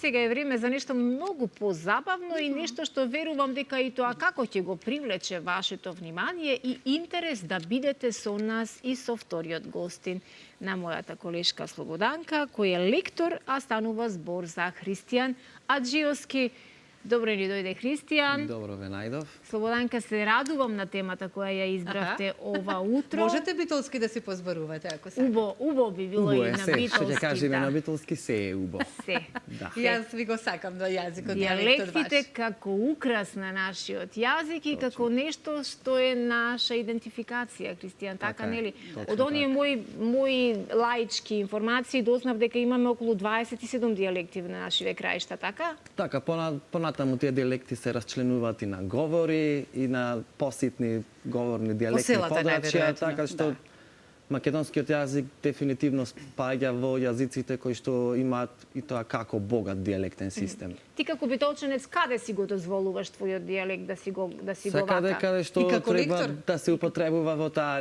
сега е време за нешто многу позабавно и нешто што верувам дека и тоа како ќе го привлече вашето внимание и интерес да бидете со нас и со вториот гостин на мојата колешка Слободанка, кој е лектор, а станува збор за Христијан Аџиовски. Добро ни дојде, Христијан. Добро ве најдов. Слободанка, се радувам на темата која ја избравте ова утро. Можете битолски да си позборувате, ако се. Убо би било и на битолски. Што ќе кажеме на битолски, се е убо. Се. Да. Јас ви го сакам на јазикот диалектите како украс на нашиот јазик и како нешто што е наша идентификација, Христијан, така нели? Од оние мои лаички информации дознав дека имаме околу 27 диалекти на нашиве краишта, така? Така, понатаму тие диалекти се расчленуваат и на говори и на поситни говорни диалектни подрачја, така што македонскиот јазик дефинитивно спаѓа во јазиците кои што имаат и тоа како богат диалектен систем. Ти како битолченец каде си го дозволуваш твојот диалект да си го вака? Секаде каде што треба да се употребува во таа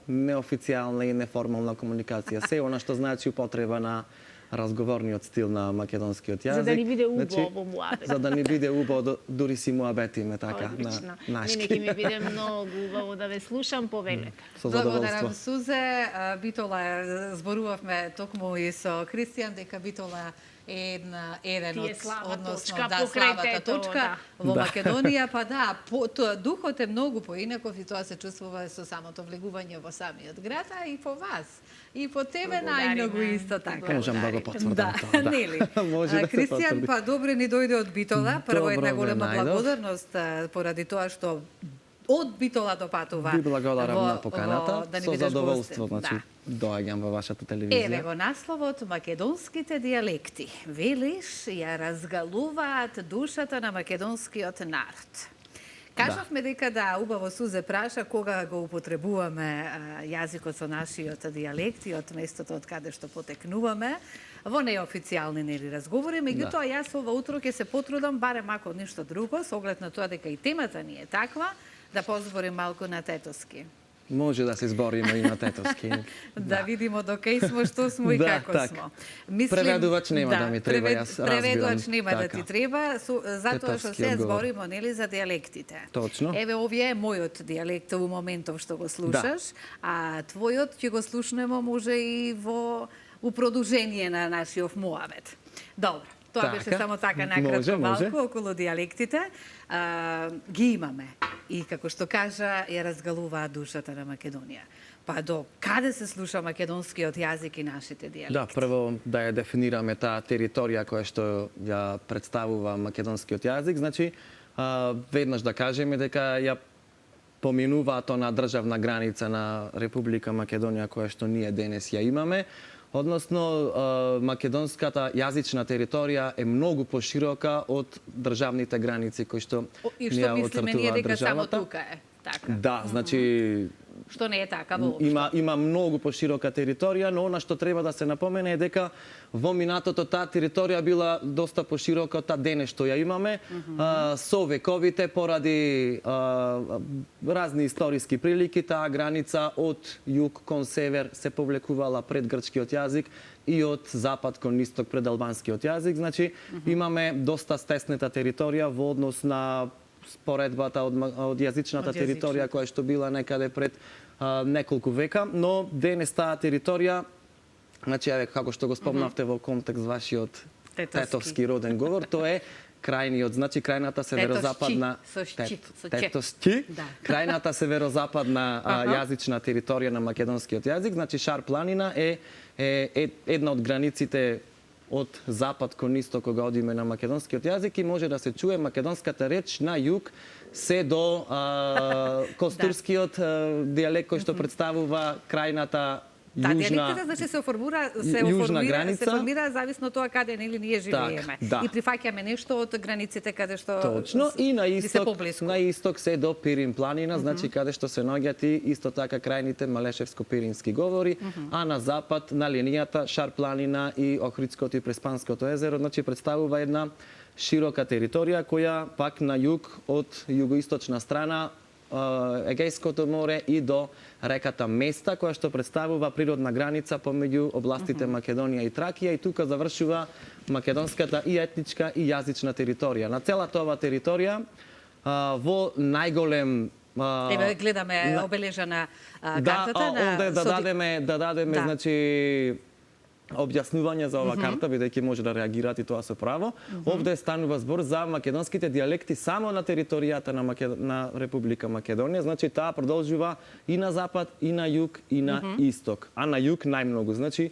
неофицијална и неформална комуникација. Се она што значи употреба на разговорниот стил на македонскиот јазик. За да ни биде убаво во муабет. За да ни биде убаво, дури си муабетиме така на нашки. Мене ќе ми биде многу убаво да ве слушам повелете. Со задоволство. Благодарам, Сузе. Битола зборувавме токму и со Христијан дека Битола е еден од слабата точка во Македонија, па да, духот е многу поинаков и тоа се чувствува со самото влегување во самиот град, а и по вас. И по тебе најмногу исто така. Можам да го потврдам тоа. Да, нели? Христијан, па добре ни дојде од Битола. Прво една голема благодарност поради тоа што од Битола допатува. Ви благодарам на поканата. Со задоволство, значи, доаѓам во вашата телевизија. Еве го насловот македонските диалекти. Велиш, ја разгалуваат душата на македонскиот народ. Кажавме дека да, убаво Сузе праша кога го употребуваме јазикот со нашиот диалект и од местото од каде што потекнуваме во неофицијални нели разговори, меѓутоа јас ова утро ќе се потрудам барем ако ништо друго, со оглед на тоа дека и темата ни е таква, да позборим малку на тетоски. Може да се збориме и на тетоски. Да видиме до кај смо, што смо и како смо. Преведувач нема да ми треба, јас разбирам. Преведувач нема да ти треба, затоа што се збориме нели за диалектите. Точно. Еве овие е мојот диалект во моментов што го слушаш, а твојот ќе го слушнемо може и во продолжение на нашиот муабет. Добро. Тоа беше само така накратко малку околу диалектите. Ги имаме. И како што кажа, ја разгалуваа душата на Македонија. Па до каде се слуша македонскиот јазик и нашите диалекти? Да, прво да ја дефинираме таа територија која што ја представува македонскиот јазик. Значи, веднаш да кажеме дека ја поминуваат на државна граница на Република Македонија која што ние денес ја имаме. Односно, македонската јазична територија е многу поширока од државните граници кои што ние оцртуваат државата. Само тука е така. Да, значи што не е така воопшто. Има многу поширока територија, но она што треба да се напомене е дека во минатото таа територија била доста поширока од таа денес што ја имаме, со вековите поради разни историски прилики, таа граница од југ кон север се повлекувала пред грчкиот јазик и од запад кон исток пред албанскиот јазик. Значи, имаме доста стеснета територија во однос на споредбата од јазичната територија која што била некаде пред неколку века, но денес таа територија, значи како што го спомнавте во контекст вашиот тетовски роден говор, тоа е крајниот, значи крајната северозападна тетовски, крајната северозападна јазична територија на македонскиот јазик, значи Шар планина е една од границите од запад кон исток кога одиме на македонскиот јазик и може да се чуе македонската реч на југ се до костурскиот диалект кој што представува крајната диалектите значи се формира зависно од тоа каде нели ние живееме и прифаќаме нешто од границите каде што точно и на исток се до Пирин планина, значи каде што се наоѓаат и исто така крајните малешевско-пирински говори, а на запад на линијата Шар планина и Охридското и Преспанското езеро, значи представува една широка територија која пак на југ од југоисточна страна Егејското море и до реката Места, која што представува природна граница помеѓу областите Македонија и Тракија, и тука завршува македонската и етничка и јазична територија. На целата оваа територија во најголем Еве гледаме обележана картата овде да дадеме Да. значи објаснување за оваа карта, бидејќи може да реагираат и тоа со право. Овде станува збор за македонските дијалекти само на територијата на Република Македонија, значи таа продолжува и на запад, и на југ, и на исток, а на југ најмногу. Значи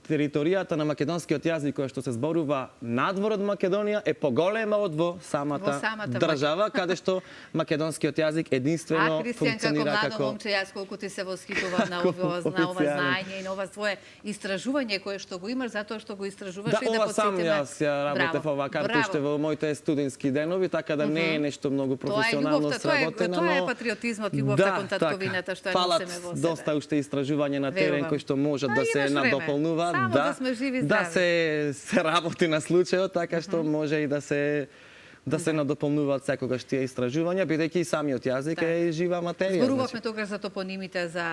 територијата на македонскиот јазик која што се зборува надвор од Македонија е поголема од во самата држава, каде што македонскиот јазик единствено Кристијан, како функционира младо како момче, јас колку ти се восхитувам на ова знаење и на ова твое истражување кое што го имаш, затоа што го истражуваш и да ова сам потсетиме. јас ја работев оваа карта уште во моите студентски денови, така да не е нешто многу професионално сработено. Тоа е патриотизмот и љубовта кон татковината што ја носиме во себе. Доста уште истражување на терен кои што можат да се надополнуваат, само да сме живи и да здрави. се работи на случајот, така што може и да се надополнуваат секогаш тие истражувања, бидејќи и самиот јазик е жива материја. Зборувавме тогаш за топонимите, за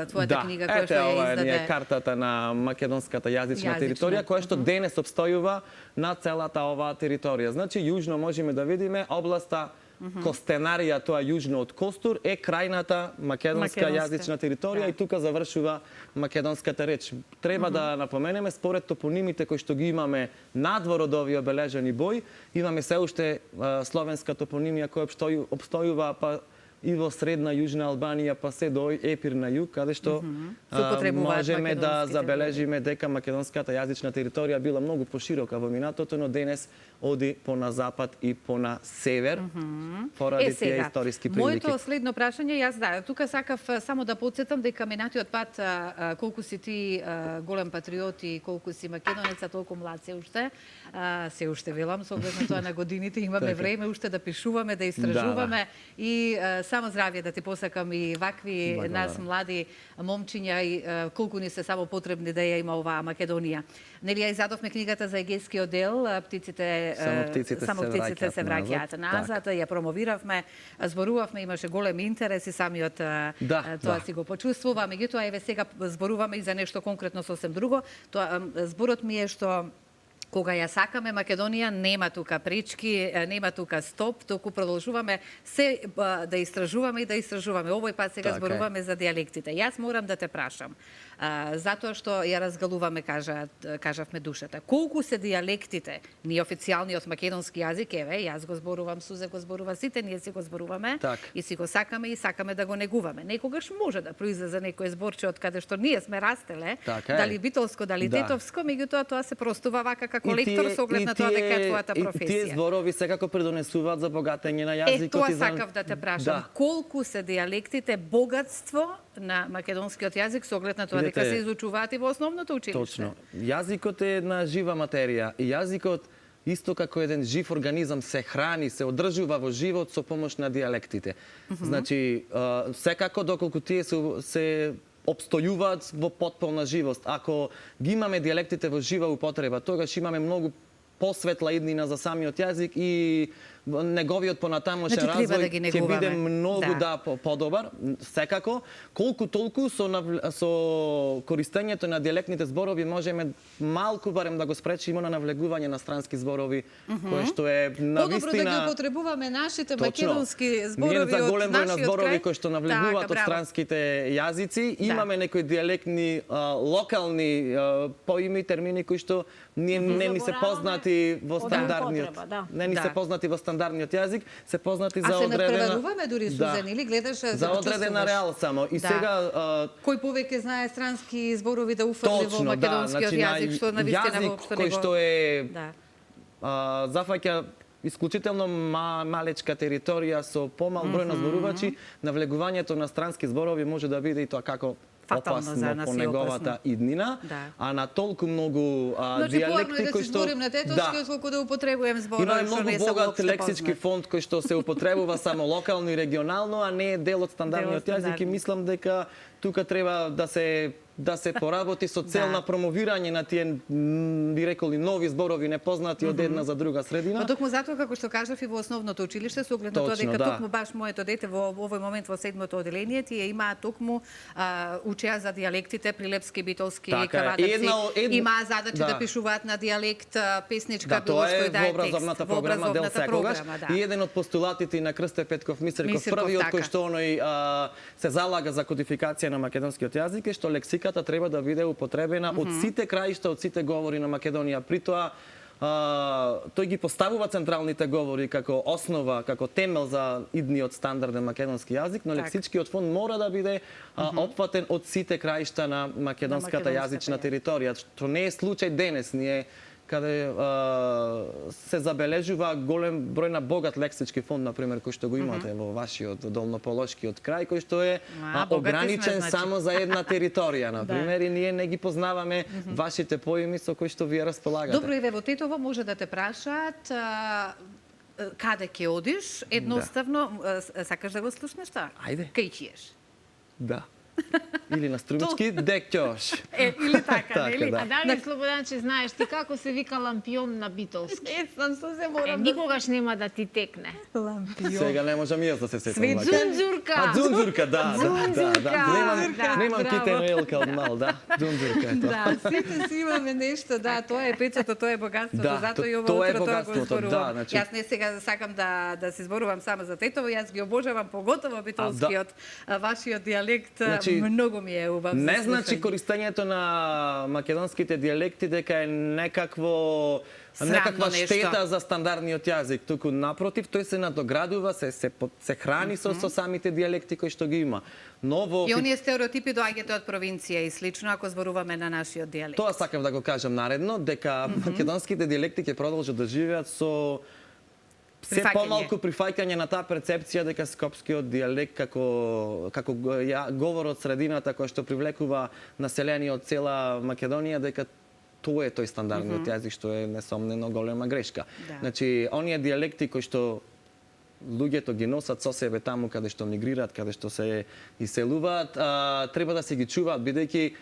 твојата книга која што ја ова издаде. е картата на македонската јазична територија, која што денес обстојува на целата оваа територија. Значи, јужно можеме да видиме областа Костенарија, тоа јужно од Костур, е крајната македонска јазична територија и тука завршува македонската реч. Треба да напоменеме, според топонимите кои што ги имаме надвор од овие обележани бои, имаме се уште словенска топонимија која обстојува па и во средна јужна Албанија, па се до Епир на југ, каде што можеме да забележиме дека македонската јазична територија била многу поширока во минатото, но денес оди по на запад и по на север, поради тие историски прилики. Моето следно прашање, јас тука сакав само да подсетам дека минатиот пат, колку си ти голем патриот и колку си македонец, а толку млад се уште велам, со оглед на тоа на годините имаме време уште да пишуваме, да истражуваме и само здравје да ти посакам и вакви нас млади момчиња и колку ни се само потребни да ја има оваа Македонија. Нели ја издадовме книгата за Егејскиот дел, само птиците се враќаат назад, ја промовиравме, зборувавме, имаше голем интерес и самиот тоа си го почувствува, меѓутоа еве сега зборуваме и за нешто конкретно сосем друго. Тоа зборот ми е што кога ја сакаме Македонија, нема тука пречки, нема тука стоп, току продолжуваме се да истражуваме и да истражуваме. Овој пат сега зборуваме за дијалектите. Јас морам да те прашам, затоа што ја разгалуваме, кажавме душата. Колку се дијалектите, ни официјалниот македонски јазик, еве, јас го зборувам, Сузе го зборува, сите ние си го зборуваме и си го сакаме и сакаме да го негуваме. Некогаш може да произлезе некој зборче од каде што ние сме растеле, дали битолско, дали тетовско, меѓутоа тоа се простува вака како лектор со оглед на тоа дека е твојата професија. И тие зборови секако придонесуваат за богатење на јазикот. Тоа сакав да те прашам. Колку се дијалектите богатство на македонскиот јазик со оглед на тоа дека се изучуваат и во основното училиште? Точно. Јазикот е една жива материја и јазикот исто како еден жив организам се храни, се одржува во живот со помош на дијалектите. Значи, секако доколку тие се обстојуваат во потполна живост. Ако ги имаме дијалектите во жива употреба, тогаш имаме многу посветла иднина за самиот јазик и неговиот понатамошен развој ќе биде многу подобар. Секако, колку толку со користењето на дијалектните зборови можеме малку барем да го спречиме на навлегување на странски зборови, кое што е навистина подобро да ги употребуваме нашите македонски зборови од нашиот крај. Ние за голем број на зборови кои што навлегуваат од странските јазици, имаме некои дијалектни локални поими, термини кои што не ни се познати во стандардниот. Не ни се познати во стандардниот јазик, се познати за одредена... А се надпреваруваме дури, Сузен, или гледаш за одредена реал само. И сега... Кој повеќе знае странски зборови да уфрли во македонскиот јазик, што навистина воопшто кој што е... зафаќа исклучително малечка територија со помал број на зборувачи, навлегувањето на странски зборови може да биде и тоа како опасно по неговата иднина, а на толку многу дијалекти кои што... Значи, на тетовски, отколку да употребувам зборови што не се многу богат лексички фонд кој што се употребува само локално и регионално, а не е дел од стандардниот јазик и мислам дека тука треба да се поработи со цел на промовирање на тие, би рекол, нови зборови непознати од една за друга средина. Но токму затоа, како што кажав, и во основното училиште, со оглед на тоа дека токму баш моето дете во овој момент во 7-то оделение, тие имаат токму учеа за дијалектите, прилепски, битолски, кавадаци, имаа задача да пишуваат на дијалект, песничка, било што и да е текст. Во образовната програма дел секогаш. И еден од постулатите на Крсте Петков Мисриков, првиот кој што оној се залага за кодификација на македонскиот јазик е што лексиката треба да биде употребена од сите краишта, од сите говори на Македонија. При тоа, тој ги поставува централните говори како основа, како темел за идниот стандарден македонски јазик, но лексичкиот фонд мора да биде опфатен од сите краишта на македонската јазична територија, што не е случај денес. Ние каде се забележува голем број на богат лексички фонд, например, кој што го имате во вашиот долнополошкиот крај, кој што е ограничен само за една територија, например, и ние не ги познаваме вашите поими со кои што вие располагате. Добро, еве во Тетово може да те прашаат каде ќе одиш, едноставно сакаш да го слушнеш тоа? Ајде. Кај ќиеш? Да. Или на Струмички, дек ќош. Или така, нели? А дали, Слободанче, знаеш ти како се вика лампион на битолски? Не знам, што се морам. Никогаш нема да ти текне. Лампион. Сега не можам јас да се сетам. Дзунзурка. Дзунзурка, да. Немам китен елка од мал, да. Дзунзурка е тоа. Да, сите си имаме нешто, да, тоа е печато, тоа е богатството, затоа и ова утро тоа го зборувам. Јас не сега сакам да се зборувам само за Тетово, јас ги обожавам поготово битолскиот, вашиот дијалект, многу ми е убав. Не значи користењето на македонските дијалекти дека е некаква штета за стандардниот јазик, туку напротив, тој се надоградува, се храни со самите дијалекти кои што ги има. И оние стереотипи доаѓаат од провинција и слично ако зборуваме на нашиот дијалект. Тоа сакав да го кажам наредно, дека македонските дијалекти ќе продолжат да живеат со се помалку прифаќање на таа перцепција дека скопскиот дијалект како говорот средината кој што привлекува население од цела Македонија, дека тоа е тој стандардниот јазик, што е несомнено голема грешка. Значи, оние дијалекти кои што луѓето ги носат со себе таму каде што мигрираат, каде што се иселуваат, треба да се ги чуваат, бидејќи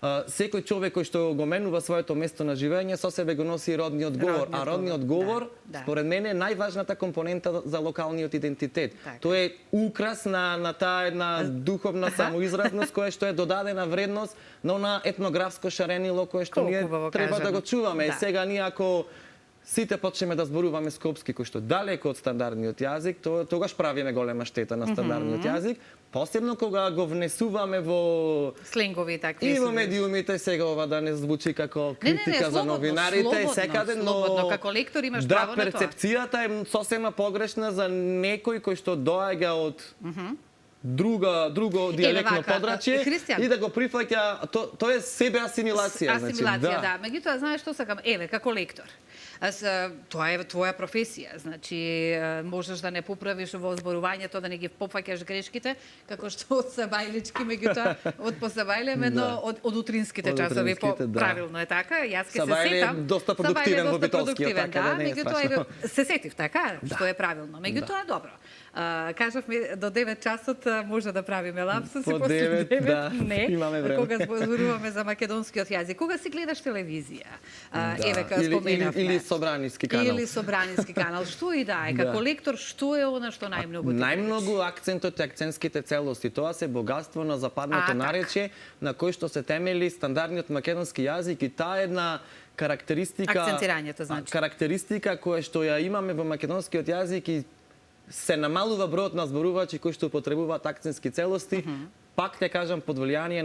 секој човек кој што го менува своето место на живење со себе го носи родниот говор, а родниот говор според мене е најважната компонента за локалниот идентитет. Тоа е украс на таа една духовна самоизразност која што е додадена вредност на она етнографско шаренило кое што ние треба да го чуваме. Сега ние ако сите почнеме да зборуваме скопски, кој што далеко од стандардниот јазик, тогаш правиме голема штета на стандардниот јазик, посебно кога го внесуваме во сленгови такви. И во медиумите, сега ова да не звучи како критика за новинарите, секаде, но како лектор имаш право на тоа. Перцепцијата е сосема погрешна за некој кој што доаѓа од друго дијалектно подрачје и да го прифаќа, тоа е себе асимилација. Асимилација, да. Меѓутоа, знаеш што сакам? Еве, како лектор. Тоа е твоја професија, значи можеш да не поправиш во зборувањето, да не ги попфаќаш грешките, како што од Сабајлички, меѓутоа од посабајлеме, но од утринските часови, правилно е така, јас ке се сетам. Сабајле е доста продуктивен во битолскиот, така да не е страшно. Се сетив, така, што е правилно. Меѓутоа, добро. Кажавме до 9 часот може да правиме лапсуси, после 9 не, имаме време. Кога зборуваме за македонскиот јазик. Кога си гледаш телевизија? Еве, кога споменавме. Или Собраниски канал. Или Собраниски канал. Што и да е, како лектор, што е она што најмногу ти најмногу акцентот и акцентските целости. Тоа се богатство на западното наречје, на кој што се темели стандардниот македонски јазик и таа една карактеристика, акцентирањето, значи. Карактеристика која што ја имаме во македонскиот јазик и се намалува бројот на зборувачи кои што употребуваат акцентски целости, пак те кажам под влијание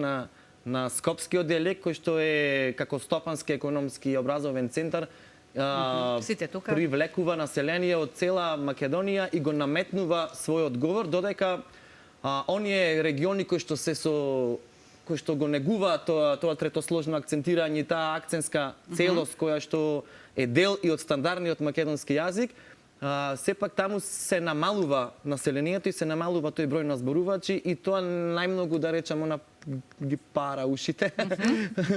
на скопскиот дијалект кој што е како стопански, економски и образовен центар, привлекува население од цела Македонија и го наметнува својот говор, додека оние региони кои што го негуваат тоа третосложно акцентирање, таа акцентска целост која што е дел и од стандардниот македонски јазик, сепак таму се намалува населението и се намалува тој број на зборувачи и тоа најмногу, да речам, ги пара ушите,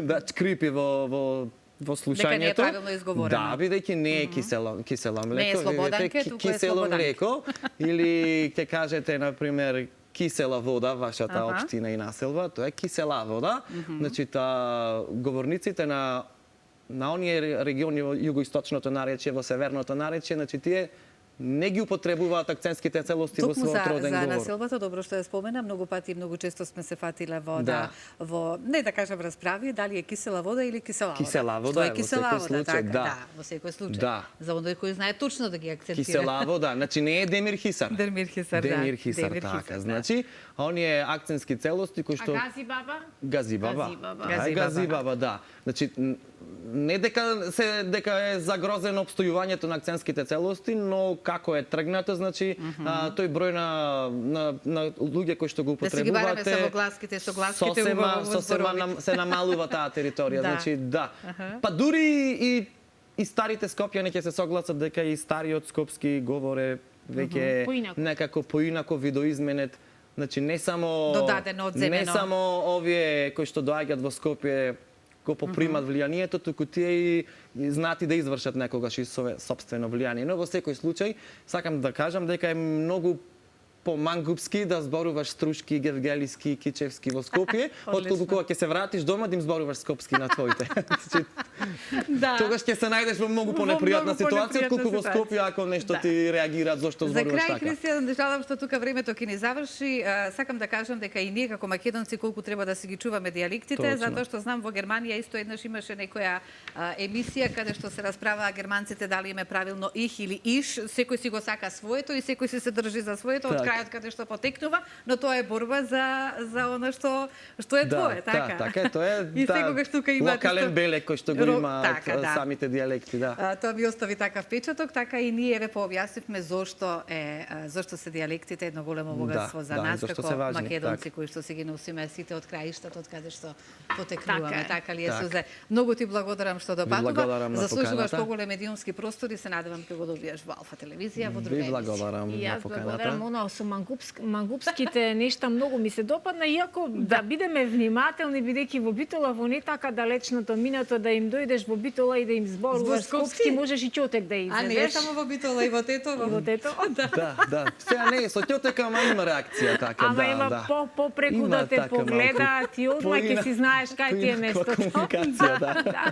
да скрипи во слушањето. Дека не е правилно изговорено. Да, бидејќи не е кисело млеко. Не е Слободанке, туку е кисело млеко. Или ќе кажете, например, кисела вода, вашата Аха. општина и населба, тоа е кисела вода. Значи, говорниците на оние региони во југоисточното наречје, во северното наречје, значи тие не ги употребуваат акцентските целости во Токму својот роден за говор. населбата, добро што ја спомена, многу пати и многу често сме се фатиле во Да. во не да кажам расправи, дали е кисела вода или кисела вода. Кисела вода Што е е во кисела секој вода, случај, така, да. во секој случај. Да. За оној кој знае точно да ги акцентира. Кисела вода, значи не е Демир Хисар. Демир Хисар, да. Демир Хисар, Демир така. Хисар, да. Значи, оние акцентски целости кои А што гази баба? Газибаба. Газибаба. Да, е Газибаба, да. Значи, не дека е загрозено обстојувањето на акцентските целости, но како е тргнато, значи тој број на луѓе кои што го Да си ги бараме употребуваат само гласките, со гласките убаво во сосема зборовите. се намалува таа територија, Да. значи да. Аха. Па дури и старите Скопјани ќе се согласат дека и стариот скопски говор е веќе Поинако. некако поинако видоизменет. Значи не само Додадено, одземено. не само овие кои што доаѓаат во Скопје го попримат влијанието, туку тие и знаат и да извршат некогаш и свое собствено влијание. Но во секој случај сакам да кажам дека е многу по-мангупски да зборуваш струшки, гевгелиски, кичевски во Скопје, отколку кога ќе се вратиш дома да им зборуваш скопски на твоите. Значи, Да. тогаш ќе се најдеш во многу понепријатна многу ситуација, понепријатна отколку во ситуација. Скопје ако нешто Да. ти реагираат зошто За зборуваш крај, така. Кристијан, жалам што тука времето ќе ни заврши. Сакам да кажам дека и ние како македонци колку треба да си ги чуваме диалектите, Точно. затоа што знам во Германија исто еднаш имаше некоја емисија каде што се расправаа германците дали им е правилно их или иш, секој си го сака своето и секој си се држи за своето од Так. крајот каде што потекнува, но тоа е борба за она што е твое, така. така е, тоа е И секогаш тука имате локален белег кој што го имаат Така, да. самите диалекти, да. Тоа ми остави такав печаток, така и ние ве пообјаснивме зошто се диалектите едно големо богатство за да, нас зашто како се важни, македонци така. кои што си ги носиме сите од краиштата од каде што потекнуваме, Така е. така ли е, Така. Сузе? Многу ти благодарам што допатува. благодарам на Заслужуваш поканата. поголем медиумски простор и се надевам ќе го добиеш во Алфа телевизија во друга Ви емисија. благодарам И на јас благодарам поканата. оно со мангупските нешта многу ми се допадна, иако да бидеме внимателни бидејќи во Битола во не така далечното минато да им дојдеш во Битола и да им зборуваш скопски? скопски, можеш и ќотек да А не изедеш. само во Битола и во Тето, И во тето. Да. Сега не, со ќотека, ама има реакција така, Ама да, има да. попреку Има да те така погледа, ти одма ќе си знаеш кај ти е поинаква местото. комуникација, да.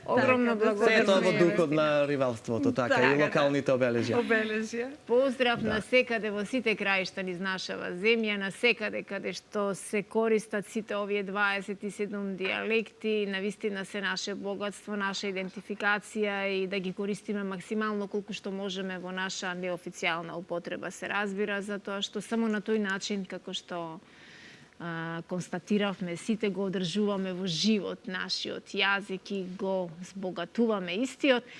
Огромно Така, да се Се е тоа во благодарам. духот на ривалството, така, Така, и да. локалните обележја. обележја. Поздрав на секаде во сите краишта низ нашава земја, на секаде каде што се користат сите овие 27 диалекти, навистина се наше богатство, наша идентификација и да ги користиме максимално колку што можеме во наша неофицијална употреба се разбира, затоа што само на тој начин како што констатиравме, сите го одржуваме во живот нашиот јазик и го збогатуваме истиот.